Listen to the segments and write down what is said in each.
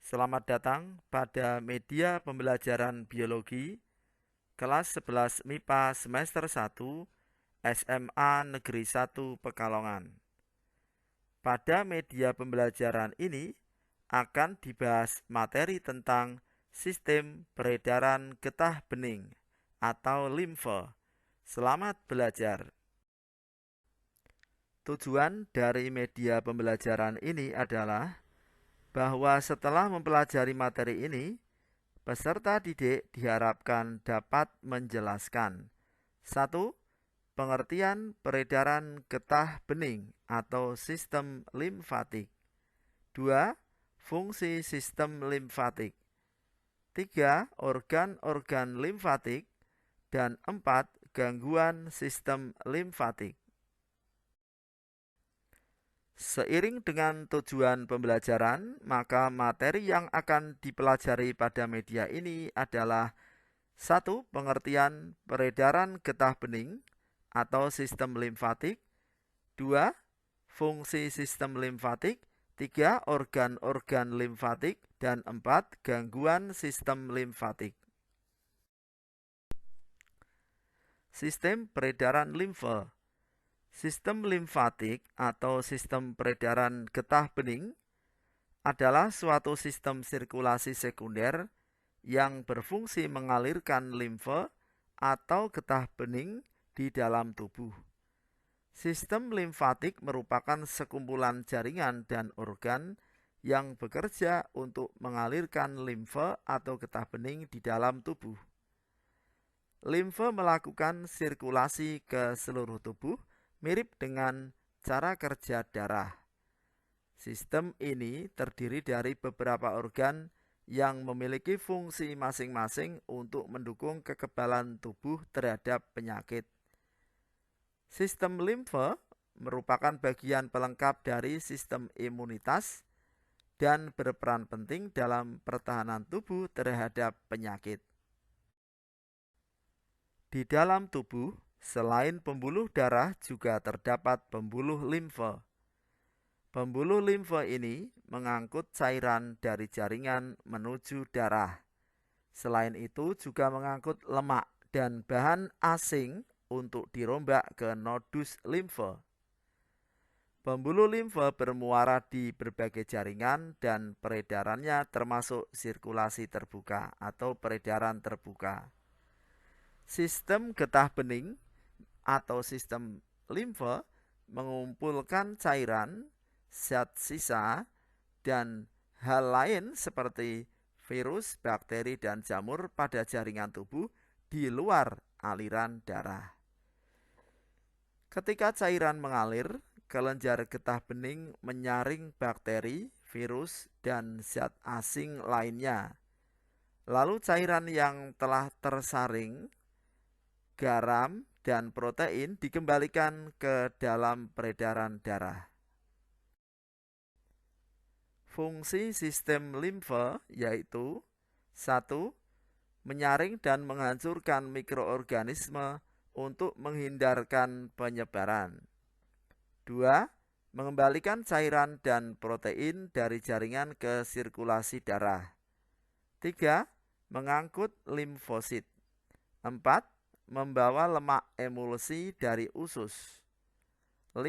Selamat datang pada media pembelajaran biologi kelas 11 MIPA semester 1 SMA Negeri 1 Pekalongan. Pada media pembelajaran ini akan dibahas materi tentang sistem peredaran getah bening atau limfe. Selamat belajar. Tujuan dari media pembelajaran ini adalah bahwa setelah mempelajari materi ini, peserta didik diharapkan dapat menjelaskan: 1. Pengertian peredaran getah bening atau sistem limfatik. 2. Fungsi sistem limfatik. 3. Organ-organ limfatik. Dan 4. Gangguan sistem limfatik. Seiring dengan tujuan pembelajaran, maka materi yang akan dipelajari pada media ini adalah: 1. Pengertian peredaran getah bening atau sistem limfatik. 2. Fungsi sistem limfatik. 3. Organ-organ limfatik. Dan 4. Gangguan sistem limfatik. Sistem peredaran limfe. Sistem limfatik atau sistem peredaran getah bening adalah suatu sistem sirkulasi sekunder yang berfungsi mengalirkan limfe atau getah bening di dalam tubuh. Sistem limfatik merupakan sekumpulan jaringan dan organ yang bekerja untuk mengalirkan limfe atau getah bening di dalam tubuh. Limfe melakukan sirkulasi ke seluruh tubuh, mirip dengan cara kerja darah. Sistem ini terdiri dari beberapa organ yang memiliki fungsi masing-masing untuk mendukung kekebalan tubuh terhadap penyakit. Sistem limfe merupakan bagian pelengkap dari sistem imunitas dan berperan penting dalam pertahanan tubuh terhadap penyakit. Di dalam tubuh, selain pembuluh darah juga terdapat pembuluh limfe. Pembuluh limfe ini mengangkut cairan dari jaringan menuju darah. Selain itu juga mengangkut lemak dan bahan asing untuk dirombak ke nodus limfe. Pembuluh limfe bermuara di berbagai jaringan dan peredarannya termasuk sirkulasi terbuka atau peredaran terbuka. Sistem getah bening atau sistem limfe mengumpulkan cairan, zat sisa, dan hal lain seperti virus, bakteri, dan jamur pada jaringan tubuh di luar aliran darah. Ketika cairan mengalir, kelenjar getah bening menyaring bakteri, virus, dan zat asing lainnya. Lalu cairan yang telah tersaring, garam, dan protein dikembalikan ke dalam peredaran darah. Fungsi sistem limfe yaitu: 1. Menyaring dan menghancurkan mikroorganisme untuk menghindarkan penyebaran. 2. Mengembalikan cairan dan protein dari jaringan ke sirkulasi darah. 3. Mengangkut limfosit. 4. Membawa lemak emulsi dari usus. 5.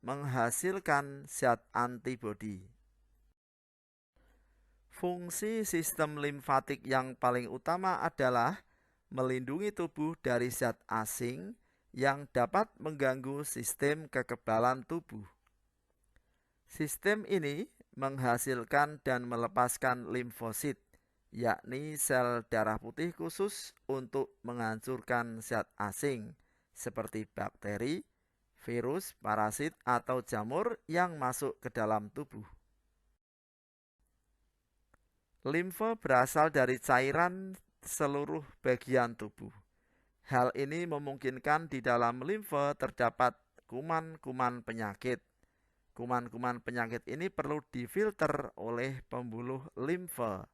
Menghasilkan zat antibodi. Fungsi sistem limfatik yang paling utama adalah melindungi tubuh dari zat asing yang dapat mengganggu sistem kekebalan tubuh. Sistem ini menghasilkan dan melepaskan limfosit, yakni sel darah putih khusus untuk menghancurkan zat asing seperti bakteri, virus, parasit, atau jamur yang masuk ke dalam tubuh. Limfe berasal dari cairan seluruh bagian tubuh. Hal ini memungkinkan di dalam limfe terdapat kuman-kuman penyakit. Kuman-kuman penyakit ini perlu difilter oleh pembuluh limfe.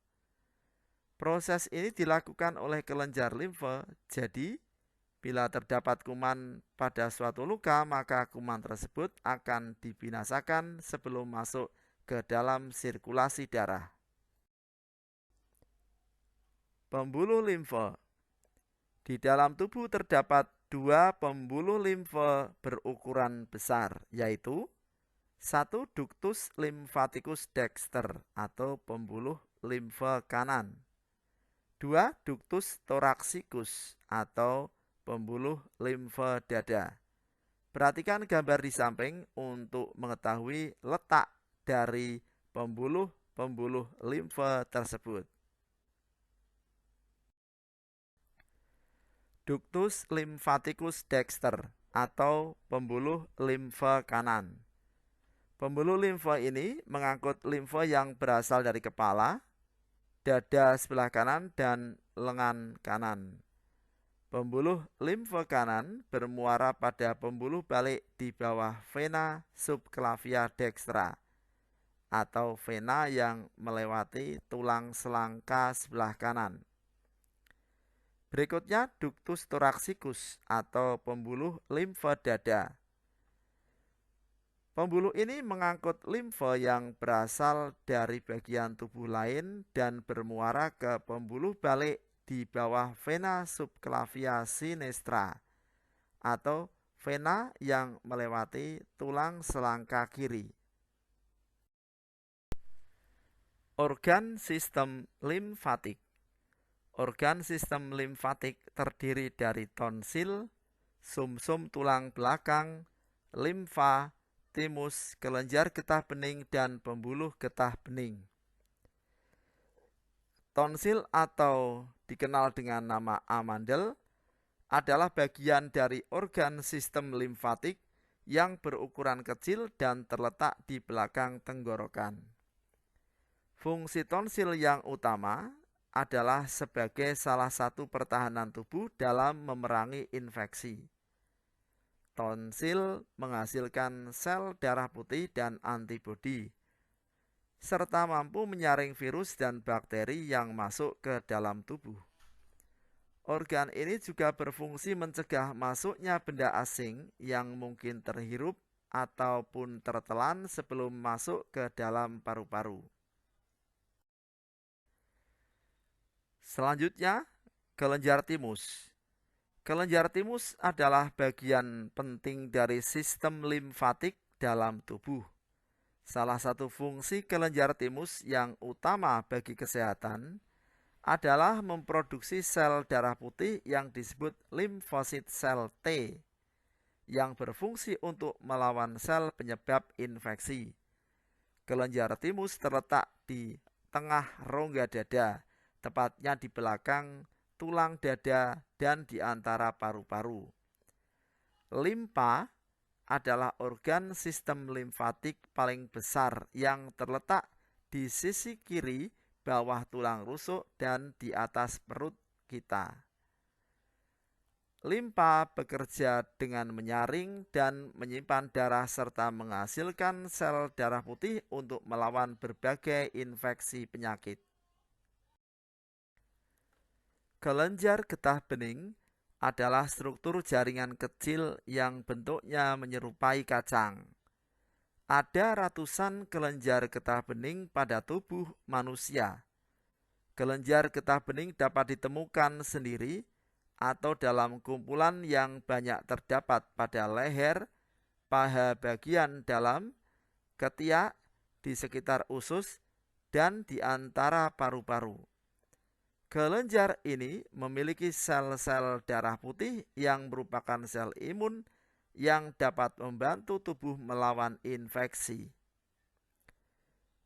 Proses ini dilakukan oleh kelenjar limfe, jadi bila terdapat kuman pada suatu luka, maka kuman tersebut akan dibinasakan sebelum masuk ke dalam sirkulasi darah. Pembuluh limfe. Di dalam tubuh terdapat dua pembuluh limfe berukuran besar, yaitu satu ductus lymphaticus dexter atau pembuluh limfe kanan, dua ductus thoraxicus atau pembuluh limfe dada. Perhatikan gambar di samping untuk mengetahui letak dari pembuluh-pembuluh limfe tersebut. Ductus lymphaticus dexter atau pembuluh limfe kanan. Pembuluh limfe ini mengangkut limfe yang berasal dari kepala, dada sebelah kanan, dan lengan kanan. Pembuluh limfe kanan bermuara pada pembuluh balik di bawah vena subclavia dextra atau vena yang melewati tulang selangka sebelah kanan. Berikutnya ductus thoraxicus atau pembuluh limfe dada. Pembuluh ini mengangkut limfe yang berasal dari bagian tubuh lain dan bermuara ke pembuluh balik di bawah vena subclavia sinistra atau vena yang melewati tulang selangka kiri. Organ sistem limfatik. Organ sistem limfatik terdiri dari tonsil, sumsum tulang belakang, limfa, timus, kelenjar getah bening, dan pembuluh getah bening. Tonsil atau dikenal dengan nama amandel adalah bagian dari organ sistem limfatik yang berukuran kecil dan terletak di belakang tenggorokan. Fungsi tonsil yang utama adalah sebagai salah satu pertahanan tubuh dalam memerangi infeksi. Tonsil menghasilkan sel darah putih dan antibodi, serta mampu menyaring virus dan bakteri yang masuk ke dalam tubuh. Organ ini juga berfungsi mencegah masuknya benda asing yang mungkin terhirup ataupun tertelan sebelum masuk ke dalam paru-paru. Selanjutnya, kelenjar timus. Kelenjar timus adalah bagian penting dari sistem limfatik dalam tubuh. Salah satu fungsi kelenjar timus yang utama bagi kesehatan adalah memproduksi sel darah putih yang disebut limfosit sel T yang berfungsi untuk melawan sel penyebab infeksi. Kelenjar timus terletak di tengah rongga dada, tepatnya di belakang tulang dada dan di antara paru-paru. Limpa adalah organ sistem limfatik paling besar yang terletak di sisi kiri bawah tulang rusuk dan di atas perut kita. Limpa bekerja dengan menyaring dan menyimpan darah serta menghasilkan sel darah putih untuk melawan berbagai infeksi penyakit. Kelenjar getah bening adalah struktur jaringan kecil yang bentuknya menyerupai kacang. Ada ratusan kelenjar getah bening pada tubuh manusia. Kelenjar getah bening dapat ditemukan sendiri atau dalam kumpulan yang banyak terdapat pada leher, paha bagian dalam, ketiak, di sekitar usus, dan di antara paru-paru. Kelenjar ini memiliki sel-sel darah putih yang merupakan sel imun yang dapat membantu tubuh melawan infeksi.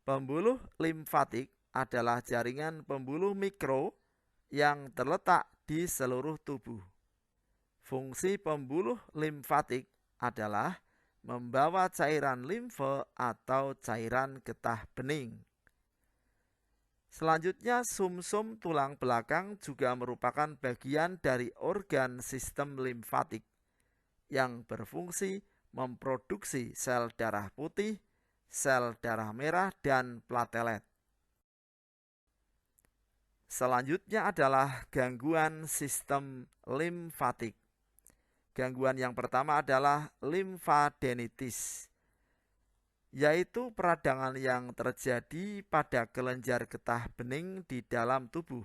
Pembuluh limfatik adalah jaringan pembuluh mikro yang terletak di seluruh tubuh. Fungsi pembuluh limfatik adalah membawa cairan limfe atau cairan getah bening. Selanjutnya, sumsum tulang belakang juga merupakan bagian dari organ sistem limfatik yang berfungsi memproduksi sel darah putih, sel darah merah, dan platelet. Selanjutnya adalah gangguan sistem limfatik. Gangguan yang pertama adalah limfadenitis, yaitu peradangan yang terjadi pada kelenjar getah bening di dalam tubuh.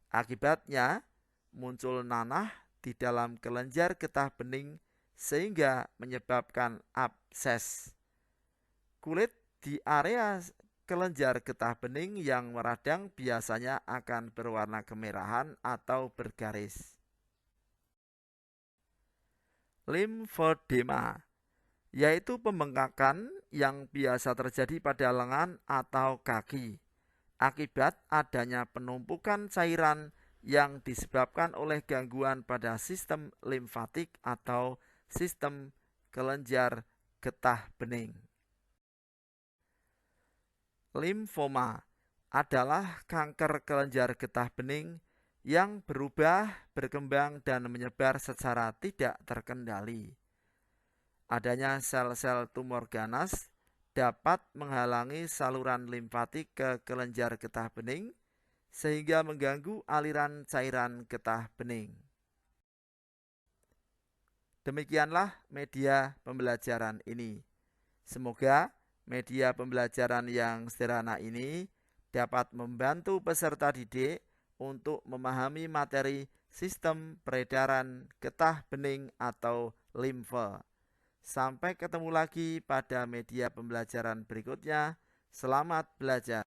Akibatnya, muncul nanah di dalam kelenjar getah bening sehingga menyebabkan abses. Kulit di area kelenjar getah bening yang meradang biasanya akan berwarna kemerahan atau bergaris. Limfodema yaitu pembengkakan yang biasa terjadi pada lengan atau kaki akibat adanya penumpukan cairan yang disebabkan oleh gangguan pada sistem limfatik atau sistem kelenjar getah bening. Limfoma adalah kanker kelenjar getah bening yang berubah, berkembang, dan menyebar secara tidak terkendali. Adanya sel-sel tumor ganas dapat menghalangi saluran limfatik ke kelenjar getah bening sehingga mengganggu aliran cairan getah bening. Demikianlah media pembelajaran ini. Semoga media pembelajaran yang sederhana ini dapat membantu peserta didik untuk memahami materi sistem peredaran getah bening atau limfe. Sampai ketemu lagi pada media pembelajaran berikutnya. Selamat belajar.